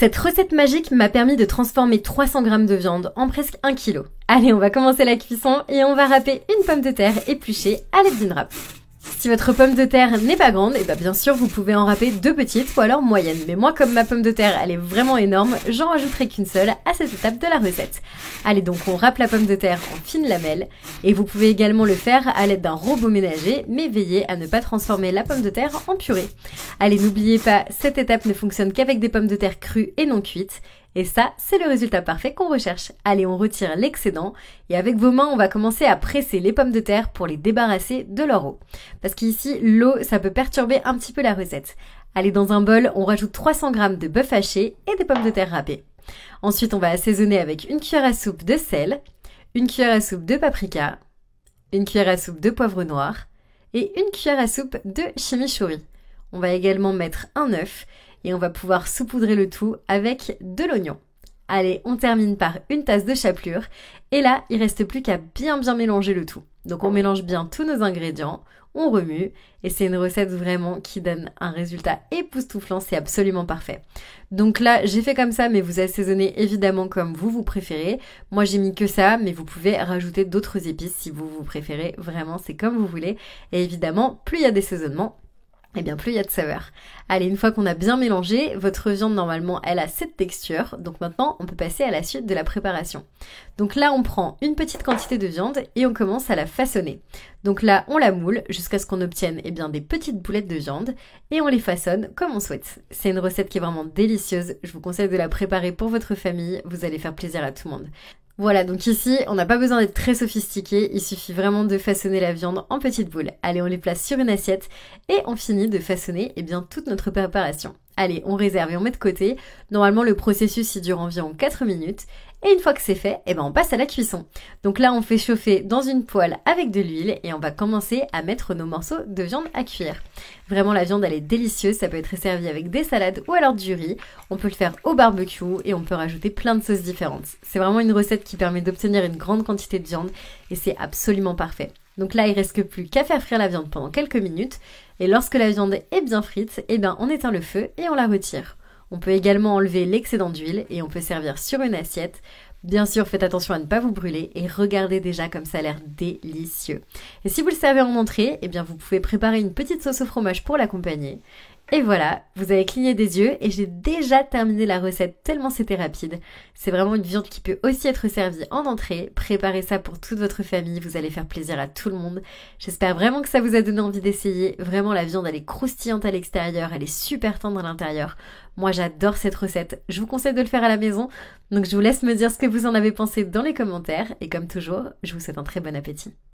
Cette recette magique m'a permis de transformer 300 g de viande en presque 1 kg. Allez, on va commencer la cuisson et on va râper une pomme de terre épluchée à l'aide d'une râpe. Si votre pomme de terre n'est pas grande, et bien sûr vous pouvez en râper 2 petites ou alors moyennes. Mais moi, comme ma pomme de terre elle est vraiment énorme, j'en rajouterai qu'une seule à cette étape de la recette. Allez, donc on râpe la pomme de terre en fines lamelles et vous pouvez également le faire à l'aide d'un robot ménager, mais veillez à ne pas transformer la pomme de terre en purée. Allez, n'oubliez pas, cette étape ne fonctionne qu'avec des pommes de terre crues et non cuites. Et ça, c'est le résultat parfait qu'on recherche. Allez, on retire l'excédent et avec vos mains, on va commencer à presser les pommes de terre pour les débarrasser de leur eau. Parce qu'ici, l'eau, ça peut perturber un petit peu la recette. Allez, dans un bol, on rajoute 300 g de bœuf haché et des pommes de terre râpées. Ensuite, on va assaisonner avec une cuillère à soupe de sel, une cuillère à soupe de paprika, une cuillère à soupe de poivre noir et une cuillère à soupe de chimichurri. On va également mettre un œuf et on va pouvoir saupoudrer le tout avec de l'oignon. Allez, on termine par une tasse de chapelure et là, il reste plus qu'à bien mélanger le tout. Donc on mélange bien tous nos ingrédients, on remue et c'est une recette vraiment qui donne un résultat époustouflant, c'est absolument parfait. Donc là, j'ai fait comme ça, mais vous assaisonnez évidemment comme vous préférez. Moi, j'ai mis que ça, mais vous pouvez rajouter d'autres épices si vous préférez. Vraiment, c'est comme vous voulez. Et évidemment, plus il y a d'assaisonnement, et bien plus il y a de saveur. Allez, une fois qu'on a bien mélangé, votre viande normalement elle a cette texture, donc maintenant on peut passer à la suite de la préparation. Donc là on prend une petite quantité de viande et on commence à la façonner. Donc là on la moule jusqu'à ce qu'on obtienne des petites boulettes de viande et on les façonne comme on souhaite. C'est une recette qui est vraiment délicieuse, je vous conseille de la préparer pour votre famille, vous allez faire plaisir à tout le monde. Voilà, donc ici, on n'a pas besoin d'être très sophistiqué, il suffit vraiment de façonner la viande en petites boules. Allez, on les place sur une assiette et on finit de façonner toute notre préparation. Allez, on réserve et on met de côté. Normalement, le processus il dure environ 4 minutes. Et une fois que c'est fait, on passe à la cuisson. Donc là, on fait chauffer dans une poêle avec de l'huile et on va commencer à mettre nos morceaux de viande à cuire. Vraiment, la viande, elle est délicieuse. Ça peut être servi avec des salades ou alors du riz. On peut le faire au barbecue et on peut rajouter plein de sauces différentes. C'est vraiment une recette qui permet d'obtenir une grande quantité de viande et c'est absolument parfait. Donc là, il reste plus qu'à faire frire la viande pendant quelques minutes. Et lorsque la viande est bien frite, on éteint le feu et on la retire. On peut également enlever l'excédent d'huile et on peut servir sur une assiette. Bien sûr, faites attention à ne pas vous brûler et regardez déjà comme ça a l'air délicieux. Et si vous le servez en entrée, vous pouvez préparer une petite sauce au fromage pour l'accompagner. Et voilà, vous avez cligné des yeux et j'ai déjà terminé la recette tellement c'était rapide. C'est vraiment une viande qui peut aussi être servie en entrée. Préparez ça pour toute votre famille, vous allez faire plaisir à tout le monde. J'espère vraiment que ça vous a donné envie d'essayer. Vraiment, la viande elle est croustillante à l'extérieur, elle est super tendre à l'intérieur. Moi j'adore cette recette, je vous conseille de le faire à la maison. Donc je vous laisse me dire ce que vous en avez pensé dans les commentaires et comme toujours, je vous souhaite un très bon appétit.